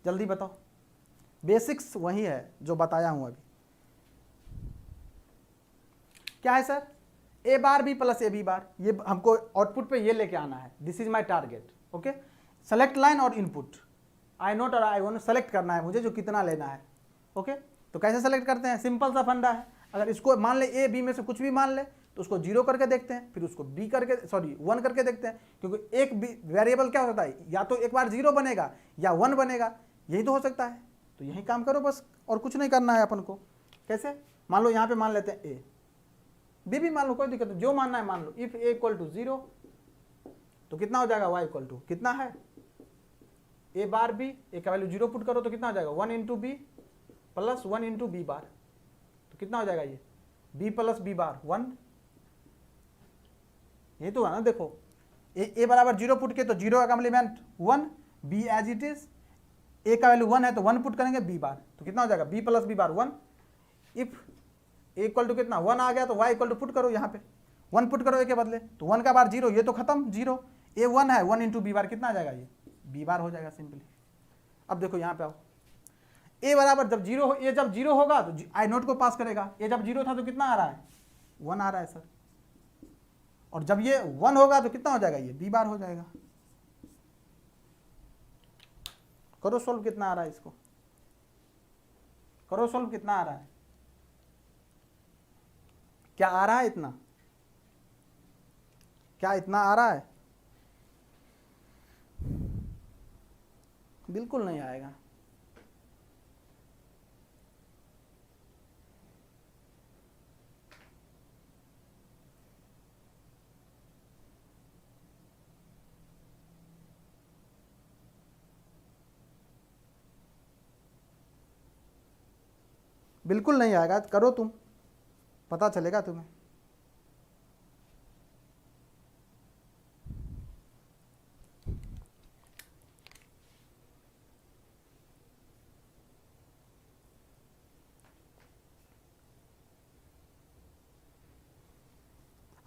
जल्दी बताओ, बेसिक्स वही है जो बताया हूं अभी। क्या है sir, A bar B plus A B bar, ये हमको आउटपुट पे ये लेके आना है, this is my target. Okay, select line और इनपुट, आई नोट और आई वन सेलेक्ट करना है मुझे, जो कितना लेना है। ओके, तो कैसे सेलेक्ट करते हैं, सिंपल सा फंडा है। अगर इसको मान ले ए बी में से कुछ भी मान ले, तो उसको जीरो करके देखते हैं, फिर उसको बी करके सॉरी वन करके देखते हैं, क्योंकि एक वेरिएबल क्या होता है, या तो एक बार जीरो बनेगा या वन बनेगा, यही तो हो सकता है। तो यही काम करो बस, और कुछ नहीं करना है अपन को। कैसे, मान लो यहाँ पे मान लेते हैं ए, बी भी मान लो, कोई दिक्कत नहीं, जो मानना है मान लो। If A equal to zero, तो कितना हो जाएगा, वाई इक्वल टू कितना है ए बार बी, ए का वैल्यू जीरो पुट करो तो कितना हो जाएगा, one into B plus one into B bar, तो कितना हो जाएगा ये B plus B bar one, ये तो है ना। देखो ए बराबर जीरो पुट के तो जीरो का complement one, B as it is, A का वैल्यू वन है तो वन पुट करेंगे बी बार, तो कितना हो जाएगा B plus B bar one. If A equal to कितना वन आ गया, तो वाई इक्वल टू पुट करो, यहाँ पे वन पुट करो ए के बदले, तो वन का बार जीरो, ये तो खत्म जीरो, ए वन है, वन इंटू बी बार कितना आ जाएगा, ये बी बार हो जाएगा सिंपली। अब देखो यहाँ पे आओ, ए बराबर जब जीरो हो, ए जब जीरो होगा तो आई नोट को पास करेगा, ए जब जीरो था तो कितना आ रहा है, वन आ रहा है सर, और जब ये वन होगा तो कितना हो जाएगा, ये बी बार हो जाएगा। करो सोल्व, कितना आ रहा है इसको, करो सोल्व, कितना आ रहा है, क्या आ रहा है इतना, क्या इतना आ रहा है, बिल्कुल नहीं आएगा। बिल्कुल नहीं आएगा, करो तुम, पता चलेगा तुम्हें।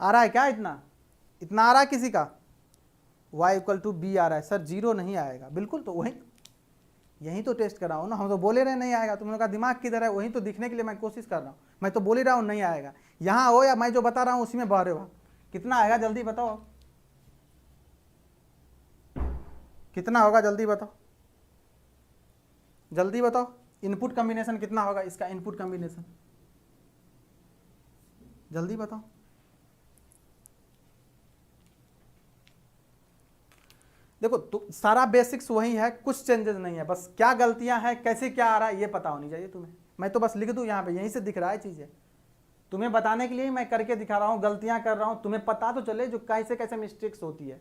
आ रहा है क्या, इतना इतना आ रहा है किसी का, y इक्वल टू बी आ रहा है सर, जीरो नहीं आएगा बिल्कुल। तो वही यही तो टेस्ट कर रहा हूँ ना, हम तो बोले रहे नहीं आएगा, तुम लोग का दिमाग किधर है, वही तो दिखने के लिए मैं कोशिश कर रहा हूँ। मैं तो बोल ही रहा हूँ नहीं आएगा, यहाँ हो या मैं जो बता रहा हूँ उसी में बह रहे हो। कितना आएगा जल्दी बताओ, कितना होगा जल्दी बताओ, जल्दी बताओ, इनपुट कॉम्बिनेशन कितना होगा इसका, इनपुट कॉम्बिनेशन जल्दी बताओ। देखो तो सारा बेसिक्स वही है, कुछ चेंजेस नहीं है, बस क्या गलतियां हैं, कैसे क्या आ रहा है ये पता होनी चाहिए तुम्हें। मैं तो बस लिख दूं यहाँ पे, यहीं से दिख रहा है चीजें, तुम्हें बताने के लिए मैं करके दिखा रहा हूँ, गलतियां कर रहा हूँ, तुम्हें पता तो चले जो कैसे कैसे मिस्टेक्स होती है।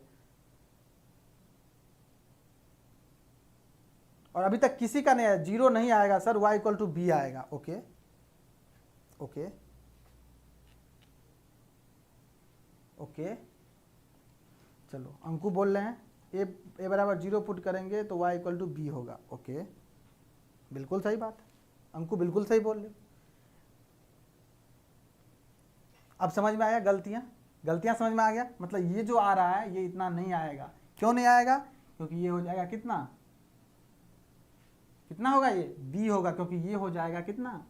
और अभी तक किसी का नहीं है, जीरो नहीं आएगा sir, y equal to B आएगा। ओके ओके ओके, चलो अंकु बोल रहे हैं ए बराबर जीरो पुट करेंगे तो y इक्वल टू बी होगा। ओके, बिल्कुल सही बात, अंकु बिल्कुल सही बोल रहे। अब समझ में आया, गलतियां समझ में आ गया, मतलब ये जो आ रहा है ये इतना नहीं आएगा। क्यों नहीं आएगा, क्योंकि ये हो जाएगा कितना, कितना होगा, ये b होगा, क्योंकि ये हो जाएगा कितना,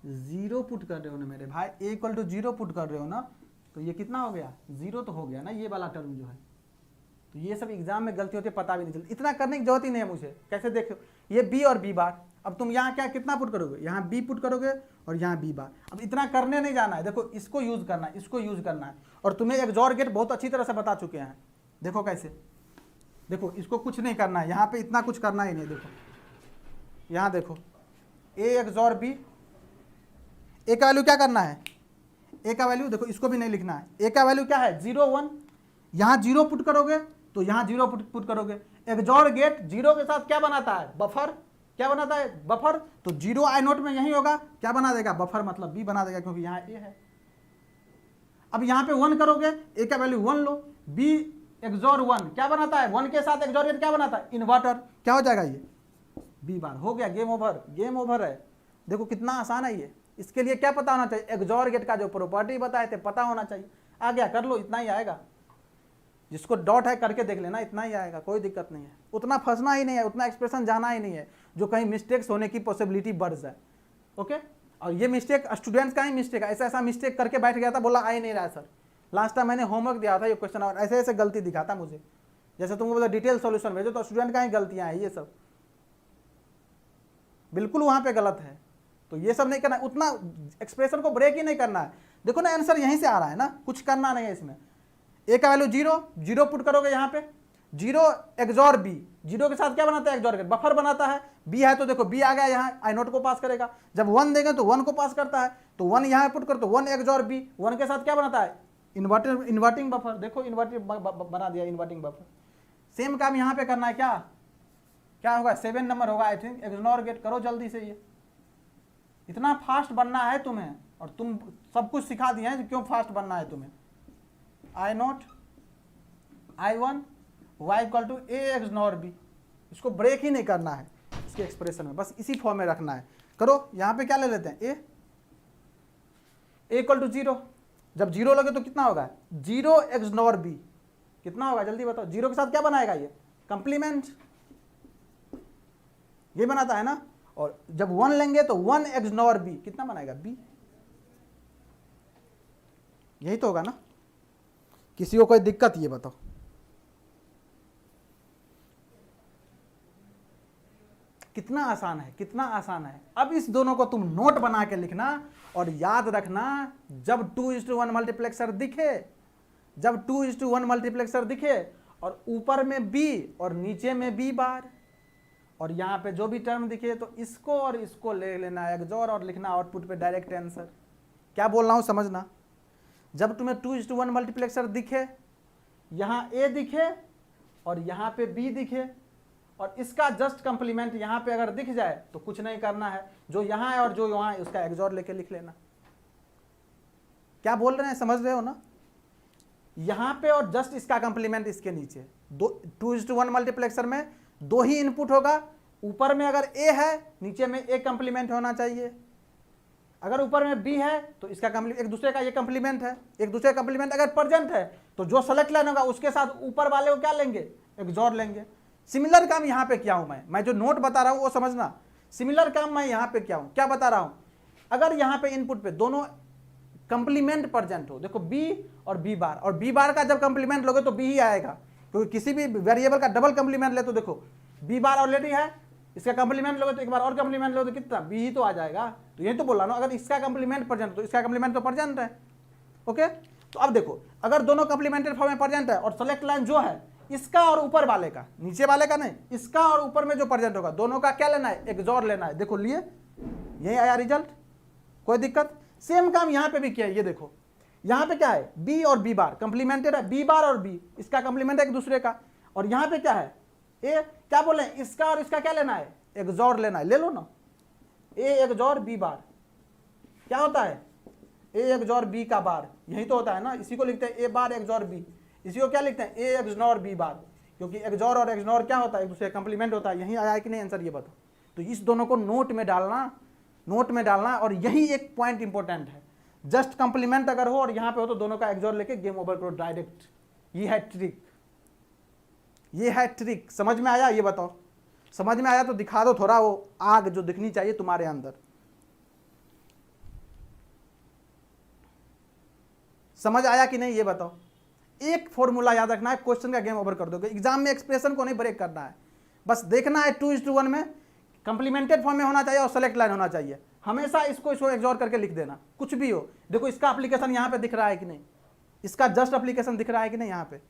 जीरो पुट कर रहे हो ना मेरे भाई, a equal to zero put कर रहे हो ना, तो ये कितना हो गया, जीरो तो हो गया ना ये वाला टर्म जो है। तो ये सब एग्जाम में गलती होती है, पता भी नहीं चलती, इतना करने की जरूरत ही नहीं है मुझे। कैसे देखो, ये b और b बार, अब तुम यहाँ क्या कितना पुट करोगे, यहाँ b पुट करोगे और यहाँ b बार। अब इतना करने नहीं जाना है, देखो इसको यूज करना है, इसको यूज करना है, और तुम्हें एक्सॉर गेट बहुत अच्छी तरह से बता चुके हैं। देखो कैसे, देखो इसको कुछ नहीं करना है, यहाँ पे इतना कुछ करना ही नहीं। देखो यहाँ देखो, a एक्सॉर b, a का वैल्यू क्या करना है, a का वैल्यू देखो, इसको भी नहीं लिखना है, a का वैल्यू क्या है 0 1, यहाँ जीरो पुट करोगे तो यहाँ जीरो पुट करोगे। एक्सॉर गेट जीरो के साथ क्या बनाता है, बफर, क्या बनाता है, बफर, तो जीरो आई नोट में यही होगा, क्या बना देगा, बफर, मतलब बी बना देगा, क्योंकि यहाँ ए है। अब यहाँ पे वन करोगे, ए का वैल्यू वन लो, बी एक्सॉर वन क्या बनाता है, वन के साथ एक्सॉर गेट क्या बनाता है, इन्वर्टर, क्या हो जाएगा ये बी बार, हो गया, गेम ओवर, गेम ओवर है। देखो कितना आसान है ये, इसके लिए क्या पता होना चाहिए, एक्सॉर गेट का जो प्रॉपर्टी बताए थे पता होना चाहिए। आ गया, कर लो, इतना ही आएगा। जिसको डॉट है करके देख लेना, इतना ही आएगा, कोई दिक्कत नहीं है, उतना फंसना ही नहीं है, उतना एक्सप्रेशन जाना ही नहीं है जो कहीं मिस्टेक्स होने की पॉसिबिलिटी बढ़ जाए। ओके, और ये मिस्टेक स्टूडेंट्स का ही मिस्टेक है, ऐसा ऐसा मिस्टेक करके बैठ गया था, बोला आ ही नहीं रहा है सर। लास्ट टाइम मैंने होमवर्क दिया था ये क्वेश्चन और ऐसे ऐसे गलती दिखाता मुझे, जैसे तुमको बोला डिटेल सॉल्यूशन भेजो, तो स्टूडेंट का ही गलतियां हैं ये सब, बिल्कुल वहां पे गलत है। तो ये सब नहीं करना, उतना एक्सप्रेशन को ब्रेक ही नहीं करना है। देखो ना आंसर यहीं से आ रहा है ना, कुछ करना नहीं है इसमें। ए का वैल्यू 0, 0 पुट करोगे यहाँ पे, 0 एक्सॉर बी, 0 के साथ क्या बनाता है एक्सॉर, बफर बनाता है। बी है तो देखो बी आ गया यहाँ, आई नोट को पास करेगा। जब 1 देंगे तो 1 को पास करता है, तो 1 यहाँ पुट कर, तो 1 एक्सॉर बी, 1 के साथ क्या बनाता है इन्वर्टिंग बफर। देखो इन्वर्टिंग बना दिया, इन्वर्टिंग बफर। सेम काम यहाँ पे करना है, क्या होगा 7 नंबर होगा आई थिंक, इग्नोर गेट करो जल्दी से। ये इतना फास्ट बनना है तुम्हें, और तुम सब कुछ सिखा दिए हैं क्यों फास्ट बनना है तुम्हें। I note I1 y equal to A XNOR B, इसको ब्रेक ही नहीं करना है इसके एक्सप्रेशन में, बस इसी फॉर्म में रखना है। करो यहाँ पे क्या ले लेते हैं, ए इक्वल टू 0, जब 0 लगे तो कितना होगा 0 एक्सनॉर बी, कितना होगा जल्दी बताओ। 0 के साथ क्या बनाएगा ये कंप्लीमेंट, ये बनाता है ना। और जब 1 लेंगे तो 1 एक्सनॉर बी, कितना बनाएगा बी, यही तो होगा ना। किसी को कोई दिक्कत ये बताओ। कितना आसान है, कितना आसान है। अब इस दोनों को तुम नोट बना के लिखना और याद रखना, जब 2:1 मल्टीप्लेक्सर दिखे, जब 2:1 मल्टीप्लेक्सर दिखे और ऊपर में b और नीचे में b बार, और यहाँ पे जो भी टर्म दिखे तो इसको और इसको ले लेना एक्सॉर और लिखना आउटपुट पे डायरेक्ट आंसर। क्या बोल रहा हूँ समझना। जब तुम्हें 2:1 मल्टीप्लेक्सर दिखे, यहाँ a दिखे और यहाँ पे b दिखे, और इसका जस्ट कंप्लीमेंट यहाँ पे अगर दिख जाए तो कुछ नहीं करना है, जो यहाँ है और जो यहाँ है उसका एक्सॉर लेके लिख लेना। क्या बोल रहे हैं समझ रहे हो ना। यहाँ पे और जस्ट इसका कंप्लीमेंट इसके नीचे, 2:1 मल्टीप्लेक्सर में 2 ही इनपुट होगा। ऊपर में अगर a है, नीचे में a कंप्लीमेंट होना चाहिए। अगर ऊपर में b है तो इसका एक दूसरे का ये कंप्लीमेंट है, एक दूसरे का कंप्लीमेंट अगर प्रेजेंट है तो जो सेलेक्ट लाइन होगा उसके साथ ऊपर वाले को क्या लेंगे एक्सॉर लेंगे। सिमिलर काम यहाँ पे क्या हूं मैं जो नोट बता रहा हूं वो समझना। सिमिलर काम मैं यहाँ पे क्या हूं, क्या बता रहा हूं। अगर यहाँ पे इनपुट पे दोनों कंप्लीमेंट प्रेजेंट हो, देखो b और b बार, और b बार का जब कंप्लीमेंट लोगे तो b ही आएगा, क्योंकि किसी भी वेरिएबल का डबल कंप्लीमेंट ले तो देखो b बार ऑलरेडी है, इसका कंप्लीमेंट लोगे तो एक बार और कंप्लीमेंट लोगे तो कितना b ही तो आ जाएगा। तो यही तो बोल रहा ना, अगर इसका कंप्लीमेंट प्रेजेंट तो इसका कंप्लीमेंट तो प्रेजेंट है। ओके, तो अब देखो अगर दोनों कंप्लीमेंटेड फॉर्म में प्रेजेंट है और सेलेक्ट लाइन जो है इसका और ऊपर वाले का, नीचे वाले का नहीं, इसका और ऊपर में जो प्रेजेंट होगा दोनों का क्या लेना है एक्सॉर लेना है। देखो लिए यही आया रिजल्ट, कोई दिक्कत। सेम काम यहाँ पे भी किया है, ये देखो यहाँ पे क्या है b और b बार कंप्लीमेंटेड है, b बार और b इसका कंप्लीमेंट है एक दूसरे का। और यहाँ पे क्या है a, क्या बोले इसका और इसका क्या लेना है एक्सॉर लेना है, ले लो ना a एक्सॉर b बार, क्या होता है a एक्सॉर b का बार, यही तो होता है ना। इसी को लिखते हैं a बार एक्सॉर b, इसी को क्या लिखते हैं a एक्सनॉर b बार, क्योंकि एक्सॉर और एक्सनॉर क्या होता है एक दूसरे कंप्लीमेंट होता है। यही आया है कि नहीं आंसर ये बताओ। तो इस दोनों को नोट में डालना, और यही एक पॉइंट इंपॉर्टेंट है। जस्ट कंप्लीमेंट अगर हो और यहाँ पे हो तो दोनों का एक्सॉर लेके गेम ओवर करो डायरेक्ट। ये है ट्रिक, ये है ट्रिक। समझ में आया ये बताओ, समझ में आया तो दिखा दो थोड़ा वो आग जो दिखनी चाहिए तुम्हारे अंदर। समझ आया कि नहीं ये बताओ। एक फॉर्मूला याद रखना है, क्वेश्चन का गेम ओवर कर दोगे। एग्जाम में एक्सप्रेशन को नहीं ब्रेक करना है, बस देखना है 2:1 में कंप्लीमेंटेड फॉर्म में होना चाहिए और सेलेक्ट लाइन होना चाहिए। हमेशा इसको एक्सॉर करके लिख देना, कुछ भी हो। देखो इसका एप्लीकेशन यहाँ पे दिख रहा है कि नहीं, इसका जस्ट एप्लीकेशन दिख रहा है कि नहीं यहाँ पे।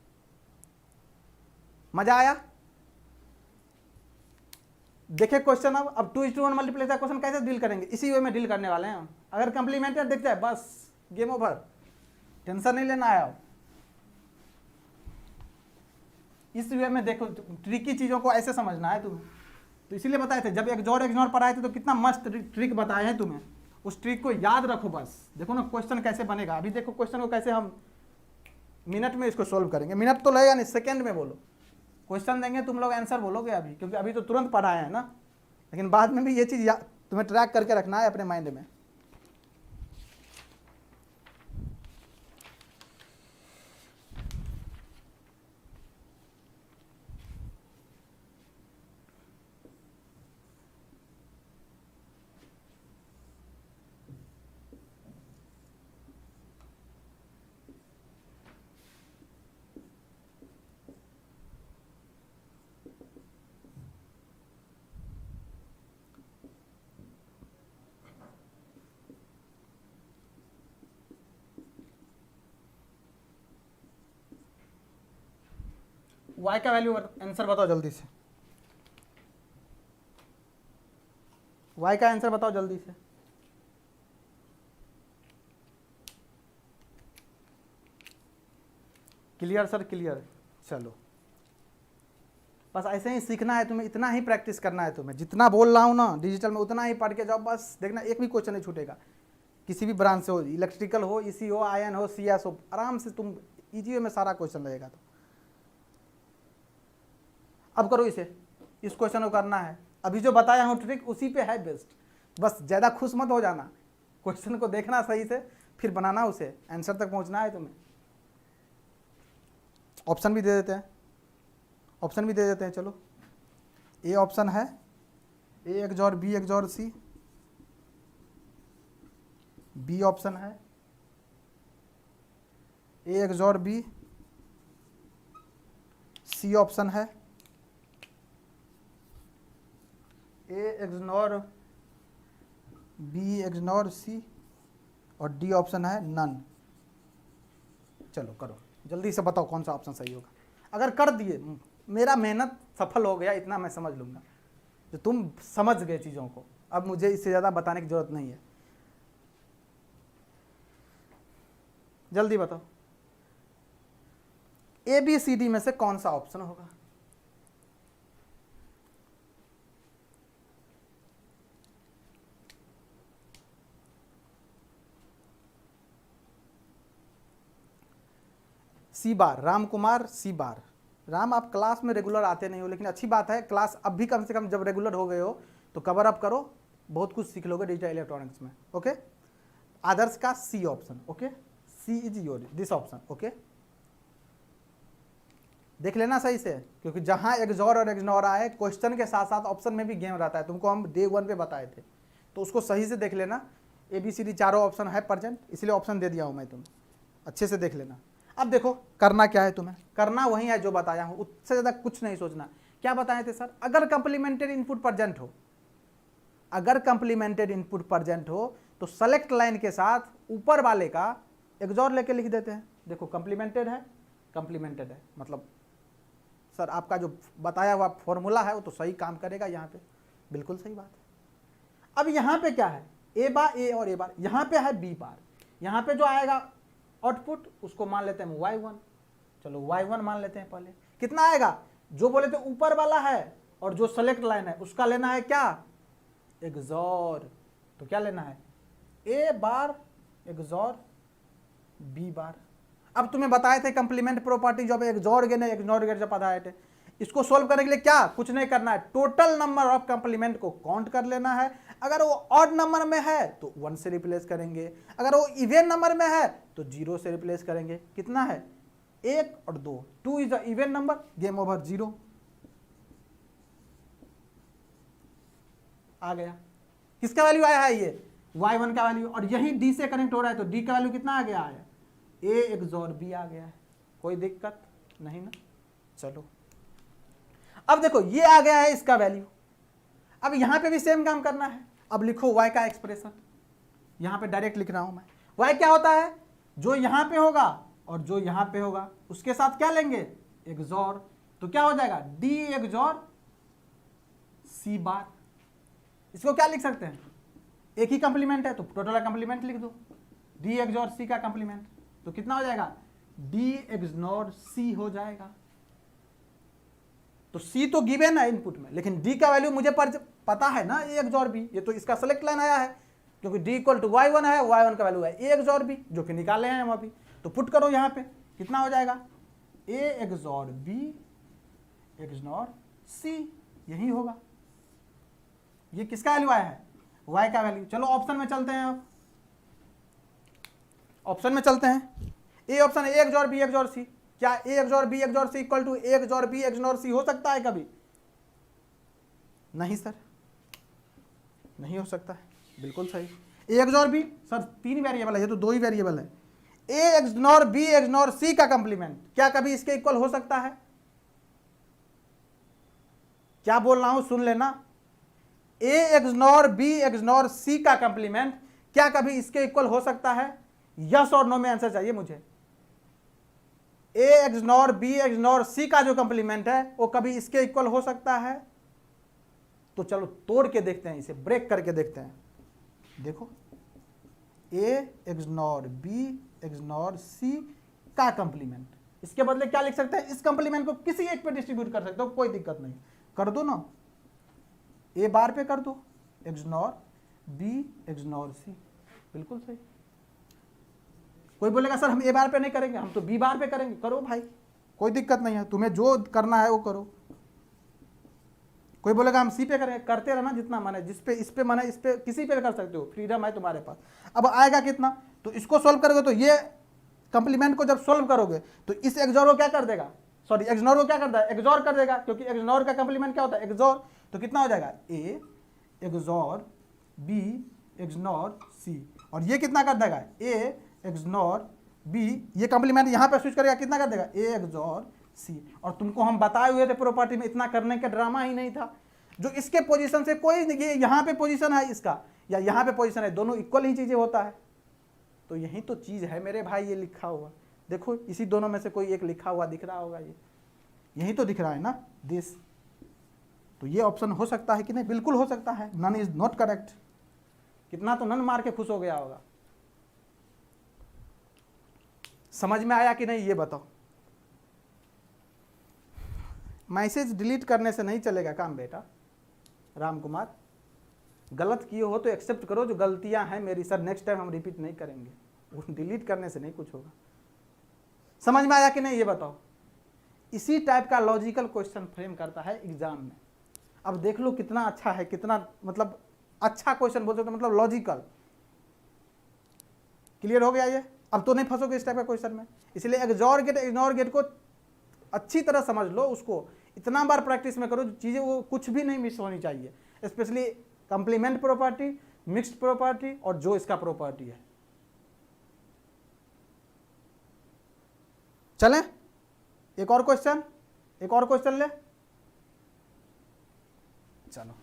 मजा आया। देखे क्वेश्चन अब 2:1 मल्टीप्लेक्सर क्वेश्चन कैसे डील करेंगे, इसी वे में डील करने वाले हैं हम। अगर कंप्लीमेंटेड दिखता है बस गेम ओवर, टेंशन नहीं लेना है। इस वे में देखो ट्रिकी चीजों को ऐसे समझना है तुम्हें। तो इसीलिए बताए थे जब एक्सॉर पढ़ाए थे तो कितना मस्त ट्रिक बताए हैं तुम्हें, उस ट्रिक को याद रखो बस। देखो ना क्वेश्चन कैसे बनेगा, अभी देखो क्वेश्चन को कैसे हम मिनट में इसको सोल्व करेंगे। मिनट तो लगेगा नहीं, सेकंड में बोलो। क्वेश्चन देंगे तुम लोग आंसर बोलोगे अभी, क्योंकि अभी तो तुरंत पढ़ाए हैं ना, लेकिन बाद में भी ये चीज़ तुम्हें ट्रैक करके रखना है अपने माइंड में। y का वैल्यू आंसर बताओ जल्दी से, y का आंसर बताओ जल्दी से। Clear sir, clear. चलो बस ऐसे ही सीखना है तुम्हें, इतना ही प्रैक्टिस करना है तुम्हें, जितना बोल रहा हूँ ना डिजिटल में उतना ही पढ़ के जाओ, बस देखना एक भी क्वेश्चन नहीं छूटेगा। किसी भी ब्रांच से हो, इलेक्ट्रिकल हो, इसी हो, आयन हो, सीएस हो, आराम से तुम इजी वे में सारा क्वेश्चन रहेगा। तो अब करो इसे, इस क्वेश्चन को करना है। अभी जो बताया हूँ ट्रिक उसी पे है बेस्ट, बस ज़्यादा खुश मत हो जाना, क्वेश्चन को देखना सही से, फिर बनाना उसे, आंसर तक पहुँचना है तुम्हें। ऑप्शन भी दे देते हैं, ऑप्शन भी दे देते हैं। चलो ए ऑप्शन है A XOR B XOR C, B option है A XOR B, C option है A XOR B XOR C, और डी ऑप्शन है नन। चलो करो जल्दी से, बताओ कौन सा ऑप्शन सही होगा। अगर कर दिए मेरा मेहनत सफल हो गया, इतना मैं समझ लूँगा। जो तुम समझ गए चीज़ों को, अब मुझे इससे ज़्यादा बताने की ज़रूरत नहीं है। जल्दी बताओ ABCD में से कौन सा ऑप्शन होगा। सी बार, राम कुमार सी बार। राम आप क्लास में रेगुलर आते नहीं हो, लेकिन अच्छी बात है, क्लास अब भी कम से कम जब रेगुलर हो गए हो तो कवर अप करो, बहुत कुछ सीख लोगे डिजिटल इलेक्ट्रॉनिक्स में। ओके, आदर्श का C option. Okay, C is your this option. Okay, देख लेना सही से, क्योंकि जहां XOR और XNOR आए क्वेश्चन के साथ साथ ऑप्शन में भी गेम रहता है, तुमको हम डे 1 पे बताए थे, तो उसको सही से देख लेना। ABCD चारों ऑप्शन है प्रेजेंट, इसलिए ऑप्शन दे दिया हूं मैं, तुम्हें अच्छे से देख लेना। अब देखो करना क्या है, तुम्हें करना वही है जो बताया हूं, उससे ज़्यादा कुछ नहीं सोचना। क्या बताए थे सर, अगर कंप्लीमेंटेड इनपुट प्रेजेंट हो, अगर कंप्लीमेंटेड इनपुट प्रेजेंट हो तो सेलेक्ट लाइन के साथ ऊपर वाले का XOR लेके लिख देते हैं। देखो कंप्लीमेंटेड है, कंप्लीमेंटेड है, मतलब सर आपका जो बताया हुआ फॉर्मूला है वो तो सही काम करेगा यहाँ पे, बिल्कुल सही बात है। अब यहाँ पे क्या है, ए बार ए और ए बार, यहाँ पे है बी बार, यहाँ पे जो आएगा आउटपुट उसको मान लेते हैं Y1। चलो Y1 मान लेते हैं पहले, कितना आएगा, जो बोले थे ऊपर वाला है और जो सेलेक्ट लाइन है उसका लेना है क्या, XOR। तो क्या लेना है, ए बार XOR बी बार। अब तुम्हें बताए थे कंप्लीमेंट प्रॉपर्टी, जब XOR गेन है XNOR गेन जब बताए थे, इसको सोल्व करने के लिए क्या, कुछ नहीं करना है, टोटल नंबर ऑफ कंप्लीमेंट को काउंट कर लेना है। अगर वो ऑड नंबर में है तो 1 से रिप्लेस करेंगे, अगर वो इवन नंबर में है तो 0 से रिप्लेस करेंगे। कितना है, 1 और 2, 2 is the even number, game over, 0 आ गया। किसका वैल्यू आया है, ये Y1 का वैल्यू, और यही D से कनेक्ट हो रहा है तो D का वैल्यू कितना आ गया है, A XOR B आ गया है। कोई दिक्कत नहीं ना। चलो अब देखो ये आ गया है इसका वैल्यू। अब यहां पे भी सेम काम करना है। अब लिखो y का एक्सप्रेशन, यहां पे डायरेक्ट लिख रहा हूं मैं। y क्या होता है, जो यहां पे होगा और जो यहां पे होगा उसके साथ क्या लेंगे, XOR। तो क्या हो जाएगा, D XOR C बार। इसको क्या लिख सकते हैं, एक ही कंप्लीमेंट है तो टोटल कंप्लीमेंट लिख दो, D XOR C का कंप्लीमेंट। तो कितना हो जाएगा, D XOR C हो जाएगा। तो C तो गिवन है इनपुट में, लेकिन D का वैल्यू मुझे पता है ना, A XOR B, ये तो इसका सेलेक्ट लाइन आया है, क्योंकि D इक्वल टू Y1 है, Y1 का वैल्यू है A XOR B, जो कि निकाले हैं हम अभी। तो पुट करो यहाँ पे, कितना हो जाएगा, A XOR B XOR C, यही होगा। ये किसका वैल्यू आया है, Y का वैल्यू। चलो ऑप्शन में चलते हैं, अब ऑप्शन में चलते हैं। A option A XOR B XOR C, क्या A XOR B XOR C equal to A XOR B XOR C हो सकता है कभी, नहीं सर, नहीं हो सकता है, बिल्कुल सही। A XOR B, sir 3 variable है, ये तो 2 ही वेरिएबल है। A XOR B XOR C का कंप्लीमेंट क्या कभी इसके इक्वल हो सकता है, क्या बोल रहा हूं सुन लेना, A XOR B XOR C का कंप्लीमेंट क्या कभी इसके इक्वल हो सकता है, यस और नो में आंसर चाहिए मुझे। ए एक्सनॉर बी एक्सनॉर सी का जो कंप्लीमेंट है वो कभी इसके इक्वल हो सकता है? तो चलो तोड़ के देखते हैं, इसे ब्रेक करके देखते हैं। देखो ए एक्सनॉर बी एक्सनॉर सी का कंप्लीमेंट, इसके बदले क्या लिख सकते हैं? इस कंप्लीमेंट को किसी एक पे डिस्ट्रीब्यूट कर सकते हो, कोई दिक्कत नहीं, कर दो ना, ए बार पे कर दो, एक्सनॉर बी एक्सनॉर सी, बिल्कुल सही। कोई बोलेगा सर हम ए बार पे नहीं करेंगे, हम तो बी बार पे करेंगे, करो भाई, कोई दिक्कत नहीं है, तुम्हें जो करना है वो करो। कोई बोलेगा हम सी पे करेंगे, करते रहना जितना मन है, जिस पे इस पे मन है इस पे किसी पे कर सकते हो, फ्रीडम है तुम्हारे पास। अब आएगा कितना, तो इसको सोल्व करोगे तो ये कंप्लीमेंट को जब सोल्व करोगे तो इस एक्सॉर को क्या कर देगा, सॉरी एक्सनॉर को क्या करता है, एक्सॉर कर देगा, क्योंकि एक्सनॉर का कंप्लीमेंट क्या होता है, एक्सॉर। तो कितना हो जाएगा, ए एक्सॉर बी एक्सनॉर सी, और ये कितना कर देगा, ए एक्सनॉर बी, ये कंप्लीमेंट यहाँ पे स्विच करेगा, कितना कर देगा, ए एक्सॉर सी। और तुमको हम बताए हुए थे प्रॉपर्टी में, इतना करने का ड्रामा ही नहीं था। जो इसके पोजीशन से कोई, ये यहाँ पे पोजीशन है इसका या यहाँ पे पोजीशन है, दोनों इक्वल ही चीजें होता है। तो यही तो चीज है मेरे भाई, ये लिखा हुआ देखो, इसी दोनों में से कोई एक लिखा हुआ दिख रहा होगा, ये यही तो दिख रहा है ना, दिस। तो ये ऑप्शन हो सकता है कि नहीं, बिल्कुल हो सकता है, नन इज नॉट करेक्ट। कितना तो नन मार के खुश हो गया होगा। समझ में आया कि नहीं ये बताओ। मैसेज डिलीट करने से नहीं चलेगा काम बेटा। राम कुमार, गलत किए हो तो एक्सेप्ट करो, जो गलतियां हैं मेरी सर नेक्स्ट टाइम हम रिपीट नहीं करेंगे, डिलीट करने से नहीं कुछ होगा। समझ में आया कि नहीं ये बताओ। इसी टाइप का लॉजिकल क्वेश्चन फ्रेम करता है एग्जाम में। अब देख लो कितना अच्छा है, कितना मतलब अच्छा क्वेश्चन बोल सकते, मतलब लॉजिकल। क्लियर हो गया ये, अब तो नहीं फंसोगे इस टाइप का क्वेश्चन में। इसलिए एक्सॉर गेट इग्नोर गेट को अच्छी तरह समझ लो, उसको इतना बार प्रैक्टिस में करो, चीजें वो कुछ भी नहीं मिस होनी चाहिए, specially complement property, mixed property और जो इसका प्रॉपर्टी है। चलें एक और क्वेश्चन ले, चलो।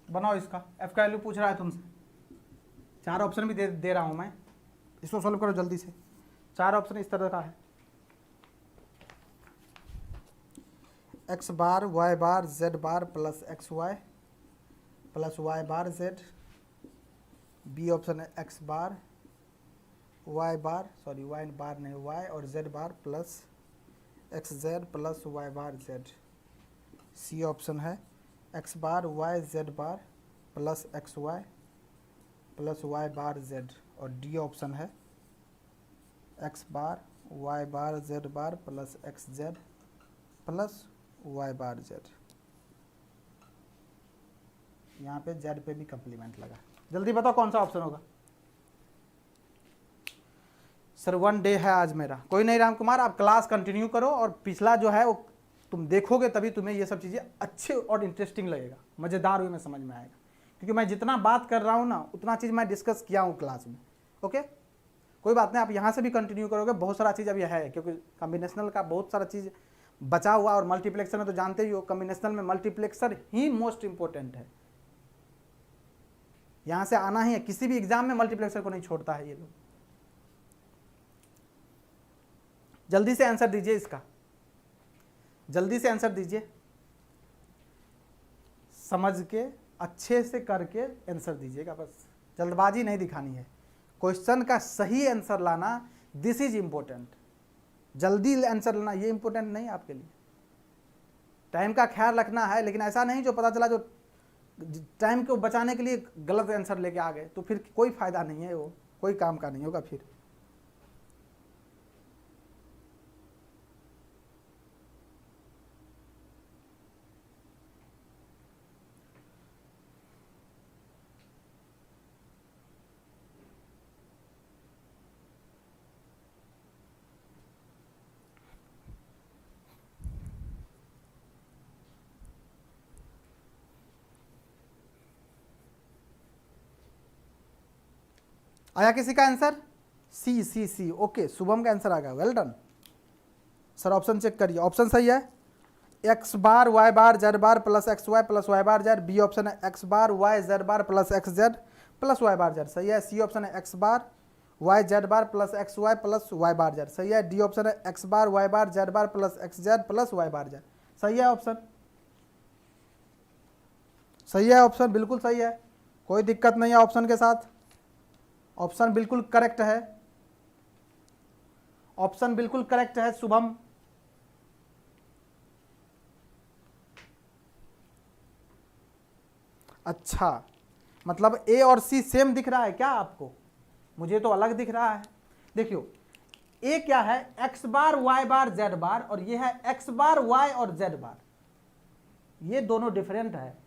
बनाओ इसका, एफ का वैल्यू पूछ रहा है तुमसे, 4 ऑप्शन भी दे रहा हूं मैं, इसको सॉल्व करो जल्दी से। 4 ऑप्शन इस तरह का है, X bar Y bar Z bar plus X Y plus Y bar Z. B option है X bar Y bar, sorry Y bar नहीं वाई और Z bar plus X Z plus Y bar Z. C option है X bar Y Z bar plus X Y plus Y bar Z. और D option है X bar Y bar Z bar plus X Z plus Y bar Z. यहाँ पे Z पे भी complement लगा। जल्दी बताओ कौन सा ऑप्शन होगा। सर 1 डे है आज मेरा, कोई नहीं राम कुमार, आप क्लास कंटिन्यू करो और पिछला जो है वो तुम देखोगे तभी तुम्हें ये सब चीज़ें अच्छे और इंटरेस्टिंग लगेगा, मज़ेदार वे में समझ में आएगा, क्योंकि मैं जितना बात कर रहा हूँ ना उतना चीज़ मैं डिस्कस किया हूँ क्लास में। ओके, कोई बात नहीं, आप यहाँ से भी कंटिन्यू करोगे, बहुत सारा चीज़ अभी है, क्योंकि कॉम्बिनेशनल का बहुत सारा चीज़ बचा हुआ, और मल्टीप्लेक्सर में तो जानते ही हो, कॉम्बिनेशनल में मल्टीप्लेक्सर ही मोस्ट इंपॉर्टेंट है, यहाँ से आना ही है, किसी भी एग्जाम में मल्टीप्लेक्सर को नहीं छोड़ता है ये लोग। जल्दी से आंसर दीजिए इसका, जल्दी से आंसर दीजिए, समझ के अच्छे से करके आंसर दीजिएगा, बस जल्दबाजी नहीं दिखानी है। क्वेश्चन का सही आंसर लाना, दिस इज इंपॉर्टेंट। जल्दी आंसर लाना ये इंपॉर्टेंट नहीं आपके लिए। टाइम का ख्याल रखना है, लेकिन ऐसा नहीं जो पता चला जो टाइम को बचाने के लिए गलत आंसर लेके आ गए, तो फिर कोई फायदा नहीं है, वो कोई काम का नहीं होगा फिर। आया किसी का answer? C C C, okay, Shubham का आंसर आ गया, well done sir. Option check करिए, ऑप्शन सही है, X bar Y bar Z bar plus X Y plus Y bar Z. B option है X bar Y Z bar plus X Z plus Y bar Z, सही है। C option है X bar Y Z bar plus X Y plus Y bar Z, सही है। D option है X bar Y bar Z bar plus X Z plus Y bar Z, सही है option, सही है ऑप्शन, बिल्कुल सही है, कोई दिक्कत नहीं है ऑप्शन के साथ। ऑप्शन बिल्कुल करेक्ट है, ऑप्शन बिल्कुल करेक्ट है शुभम। अच्छा, मतलब ए और सी सेम दिख रहा है क्या आपको? मुझे तो अलग दिख रहा है। देखियो, ए क्या है, X bar Y bar Z बार, और ये है एक्स बार वाई और जेड बार। ये दोनों डिफरेंट है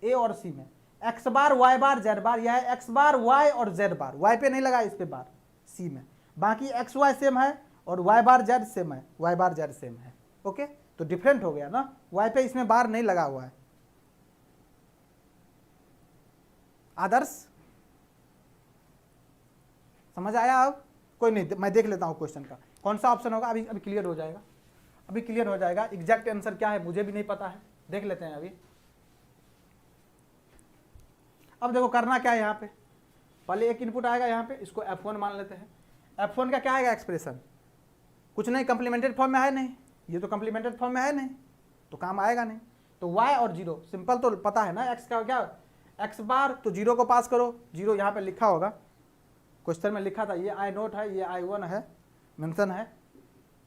ए और सी में। X bar Y bar Z बार, यह है एक्स बार वाई और जेड बार, वाई पे नहीं लगा इस पे बार सी में। बाकी एक्स वाई सेम है और वाई बार जेड सेम है, वाई बार जेड सेम है, ओके। तो डिफरेंट हो गया ना, वाई पे इसमें बार नहीं लगा हुआ है। आदर्श समझ आया? अब कोई नहीं, मैं देख लेता हूं क्वेश्चन का कौन सा ऑप्शन होगा। अभी अभी क्लियर हो जाएगा, अभी क्लियर हो जाएगा। एग्जैक्ट आंसर क्या है मुझे भी नहीं पता है, देख लेते हैं अभी। अब देखो करना क्या है, यहाँ पे पहले एक इनपुट आएगा, यहाँ पे इसको F1 मान लेते हैं। F1 का क्या आएगा एक्सप्रेशन? कुछ नहीं, कंप्लीमेंटेड फॉर्म में है नहीं, ये तो कंप्लीमेंटेड फॉर्म में है नहीं, तो काम आएगा नहीं। तो y और 0 सिंपल तो पता है ना, x का क्या, x बार, तो 0 को पास करो, 0 यहाँ पे लिखा होगा, क्वेश्चन में लिखा था, ये I0 है, ये I1 है, मेंशन है,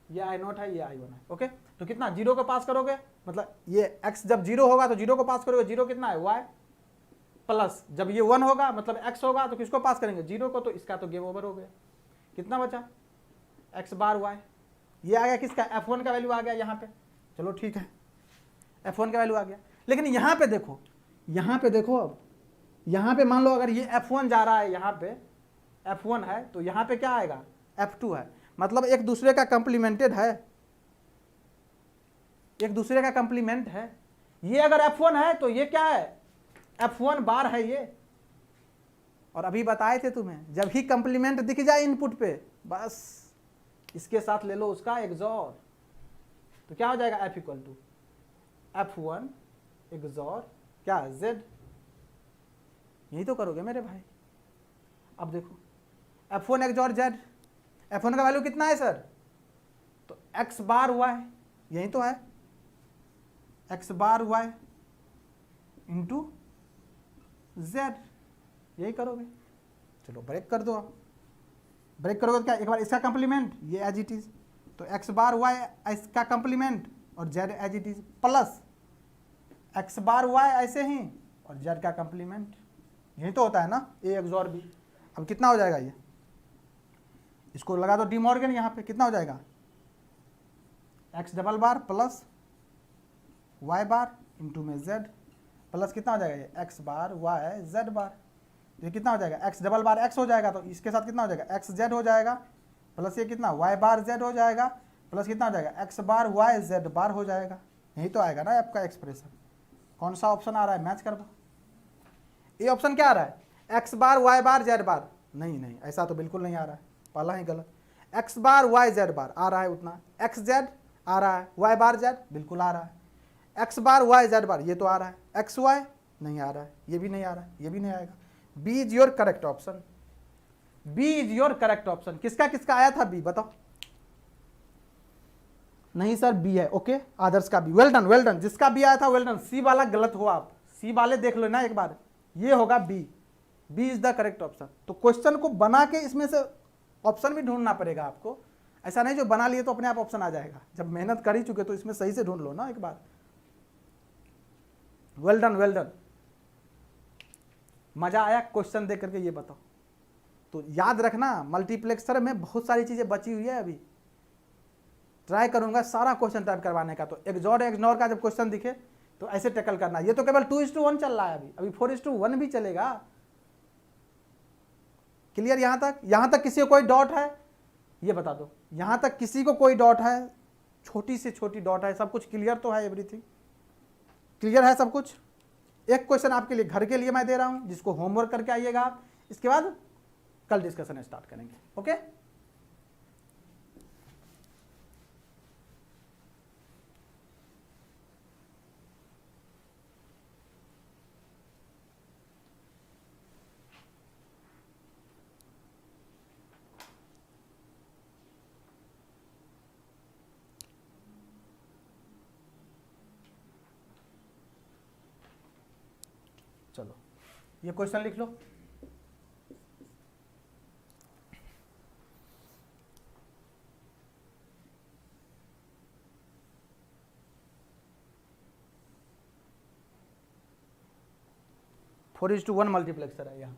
ये I0 है, ये I1 है, ओके। तो कितना, 0 को पास करोगे, मतलब ये x जब 0 होगा तो 0 को पास करोगे, 0 कितना है y, प्लस जब ये 1 होगा मतलब x होगा तो किसको पास करेंगे, 0 को, तो इसका तो गेम ओवर हो गया। कितना बचा, x बार y, ये आ गया किसका, F1 का वैल्यू आ गया यहाँ पे, चलो ठीक है, F1 का वैल्यू आ गया। लेकिन यहाँ पे देखो, यहाँ पे देखो, अब यहाँ पे मान लो अगर ये F1 जा रहा है, यहाँ पे F1 है, तो यहाँ पे क्या आएगा, F2 है, मतलब एक दूसरे का कंप्लीमेंटेड है, एक दूसरे का कंप्लीमेंट है। ये अगर F1 है तो ये क्या है, F1 बार है ये। और अभी बताए थे तुम्हें, जब ही कंप्लीमेंट दिख जाए इनपुट पे, बस इसके साथ ले लो उसका एक्सॉर, तो क्या हो जाएगा, F equal to F1 XOR क्या, Z। यही तो करोगे मेरे भाई। अब देखो F1 एक्सॉर Z, F1 का वैल्यू कितना है सर, तो x बार y, यही तो है, x bar y into Z, यही करोगे। चलो ब्रेक कर दो, आप ब्रेक करोगे तो क्या, एक बार इसका कंप्लीमेंट, ये एज इट इज, तो x बार y इसका कंप्लीमेंट और z as it is, plus x bar y ऐसे ही और z का कंप्लीमेंट, यही तो होता है ना, a एक्सॉर b। अब कितना हो जाएगा ये, इसको लगा दो डी मॉर्गन, यहाँ पे कितना हो जाएगा, x डबल बार प्लस y बार इंटू में z, प्लस कितना हो जाएगा ये x बार y z बार, ये कितना हो जाएगा, x डबल बार x हो जाएगा, तो इसके साथ कितना हो जाएगा, x z हो जाएगा, प्लस ये कितना y बार z हो जाएगा, प्लस कितना हो जाएगा, x बार y z बार हो जाएगा। यही तो आएगा ना आपका एक्सप्रेशन। कौन सा ऑप्शन आ रहा है, मैच कर दो। ये ऑप्शन क्या आ रहा है, x बार y बार z बार, नहीं नहीं ऐसा तो बिल्कुल नहीं आ रहा है, पहला ही गलत। x बार y z बार आ रहा है उतना, x z आ रहा है, y बार z बिल्कुल आ रहा है, x बार y z बार ये तो आ रहा है, x y नहीं आ रहा है, ये भी नहीं आ रहा है, ये भी नहीं आएगा। B is your correct option, B is your correct option. किसका किसका आया था बी, बताओ। नहीं सर बी है, ओके आदर्श का B, well done well done, जिसका बी आया था वेल डन। सी वाला गलत हुआ, आप सी वाले देख लो ना एक बार, ये होगा B, B is the correct option. तो क्वेश्चन को बना के इसमें से ऑप्शन भी ढूंढना पड़ेगा आपको, ऐसा नहीं जो बना लिए तो अपने आप ऑप्शन आ जाएगा, जब मेहनत कर ही चुके तो इसमें सही से ढूंढ लो ना एक बार। वेल डन वेल डन, मजा आया क्वेश्चन देख करके, ये बताओ। तो याद रखना मल्टीप्लेक्सर में बहुत सारी चीजें बची हुई है, अभी ट्राई करूंगा सारा क्वेश्चन टाइप करवाने का। तो एक्सॉर एक्सनॉर का जब क्वेश्चन दिखे तो ऐसे टैकल करना। ये तो केवल 2:1 चल रहा है, अभी 4:1 भी चलेगा। क्लियर यहां तक किसी को कोई डाउट है ये बता दो, यहां तक किसी को कोई डाउट है, छोटी से छोटी डाउट है, सब कुछ क्लियर तो है, एवरीथिंग क्लियर है सब कुछ। एक क्वेश्चन आपके लिए घर के लिए मैं दे रहा हूं, जिसको होमवर्क करके आइएगा आप, इसके बाद कल डिस्कशन स्टार्ट करेंगे, ओके। चलो ये क्वेश्चन लिख लो। Four is to one multiplexer है यहाँ।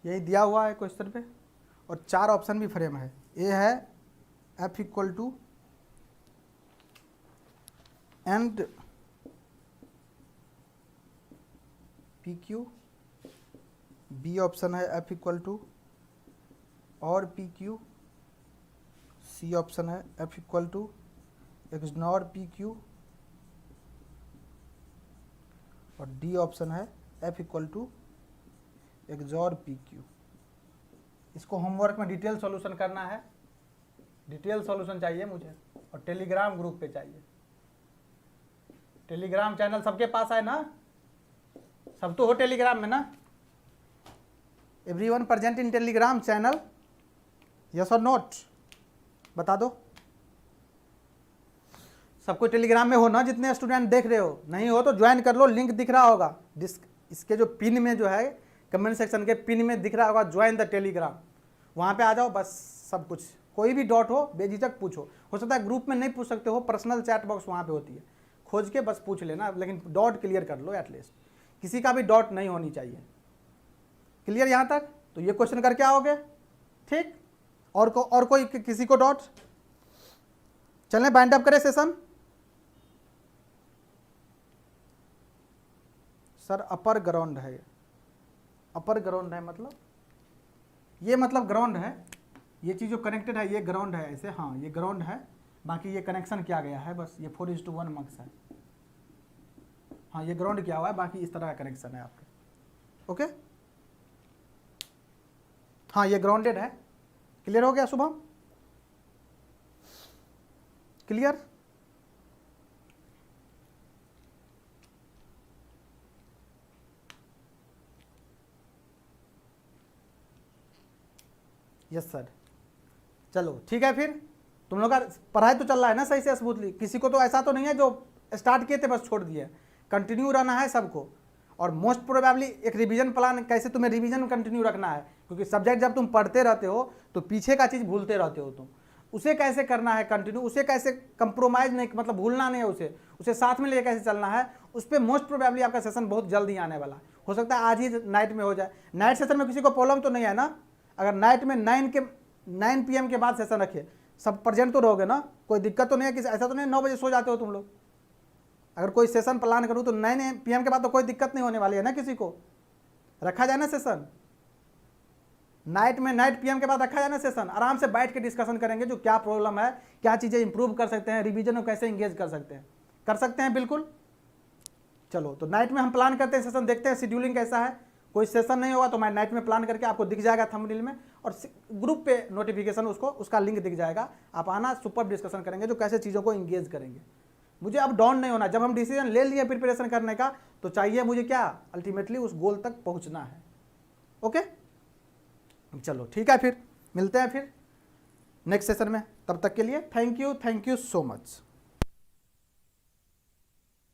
यही दिया हुआ है क्वेश्चन पे, और 4 ऑप्शन भी फ्रेम है। ए है F equal to AND P Q, B option है F equal to OR P Q, C option है F equal to XNOR P Q, और डी ऑप्शन है F equal to XOR P Q. इसको homework में detail solution करना है, detail solution चाहिए मुझे, और टेलीग्राम ग्रुप पे चाहिए। टेलीग्राम चैनल सबके पास है ना, सब तो हो टेलीग्राम में ना, everyone present in Telegram channel, yes और नोट, बता दो। सबको टेलीग्राम में हो ना, जितने स्टूडेंट देख रहे हो, नहीं हो तो ज्वाइन कर लो, लिंक दिख रहा होगा इसके जो पिन में जो है, कमेंट सेक्शन के पिन में दिख रहा होगा ज्वाइन द टेलीग्राम, वहाँ पे आ जाओ, बस सब कुछ, कोई भी डाउट हो बेझिझक पूछो। हो सकता है ग्रुप में नहीं पूछ सकते हो, पर्सनल चैट बॉक्स वहाँ पे होती है, खोज के बस पूछ लेना, लेकिन डाउट क्लियर कर लो एटलीस्ट, किसी का भी डाउट नहीं होनी चाहिए। क्लियर यहाँ तक? तो ये क्वेश्चन करके आओगे, ठीक। और कोई किसी को डाउट? चलें बाइंड अप करें सेशन। सर अपर ग्राउंड है, अपर ग्राउंड है मतलब ये, मतलब ग्राउंड है, ये चीज़ जो कनेक्टेड है ये ग्राउंड है ऐसे, हाँ ये ग्राउंड है, बाकी ये कनेक्शन किया गया है, बस ये 4:1 मार्क्स है, हाँ ये ग्राउंड किया हुआ है, बाकी इस तरह का कनेक्शन है आपके, ओके। हाँ ये ग्राउंडेड है। क्लियर हो गया शुभम? क्लियर? Yes sir. चलो ठीक है, फिर तुम लोग का पढ़ाई तो चल रहा है ना सही से स्मूथली? किसी को तो ऐसा तो नहीं है जो स्टार्ट किए थे बस छोड़ दिए? कंटिन्यू रहना है सबको, और मोस्ट प्रोबेबली एक रिवीजन प्लान, कैसे तुम्हें रिवीजन कंटिन्यू रखना है, क्योंकि सब्जेक्ट जब तुम पढ़ते रहते हो तो पीछे का चीज़ भूलते रहते हो तुम, उसे कैसे करना है कंटिन्यू, उसे कैसे कंप्रोमाइज़ नहीं, मतलब भूलना नहीं है उसे साथ में लेकर कैसे चलना है, उस पर मोस्ट प्रोबेबली आपका सेशन बहुत जल्दी आने वाला है। हो सकता है आज ही नाइट में हो जाए। नाइट सेशन में किसी को प्रॉब्लम तो नहीं है ना? अगर नाइट में 9 PM के बाद सेशन रखिए, सब प्रेजेंट तो रहोगे ना, कोई दिक्कत तो नहीं है? किसी ऐसा तो नहीं 9 बजे सो जाते हो तुम लोग? अगर कोई सेशन प्लान करूँ तो 9 PM के बाद तो कोई दिक्कत नहीं होने वाली है ना, किसी को रखा जाए ना सेशन, नाइट PM के बाद रखा जाए ना सेशन, आराम से बैठ के डिस्कशन करेंगे जो क्या प्रॉब्लम है, क्या चीज़ें इंप्रूव कर सकते हैं, रिवीजन में कैसे इंगेज कर सकते हैं बिल्कुल। चलो तो नाइट में हम प्लान करते हैं सेशन, देखते हैं शेड्यूलिंग कैसा है। कोई सेशन नहीं होगा तो मैं नाइट में प्लान करके आपको दिख जाएगा थंबनेल में, और ग्रुप पे नोटिफिकेशन उसका लिंक दिख जाएगा। आप आना, सुपर डिस्कशन करेंगे जो कैसे चीज़ों को इंगेज करेंगे। मुझे अब डाउन नहीं होना, जब हम डिसीजन ले लिए प्रिपरेशन करने का तो चाहिए मुझे क्या, अल्टीमेटली उस गोल तक पहुंचना है। ओके चलो ठीक है, फिर मिलते हैं फिर नेक्स्ट सेशन में। तब तक के लिए थैंक यू सो मच।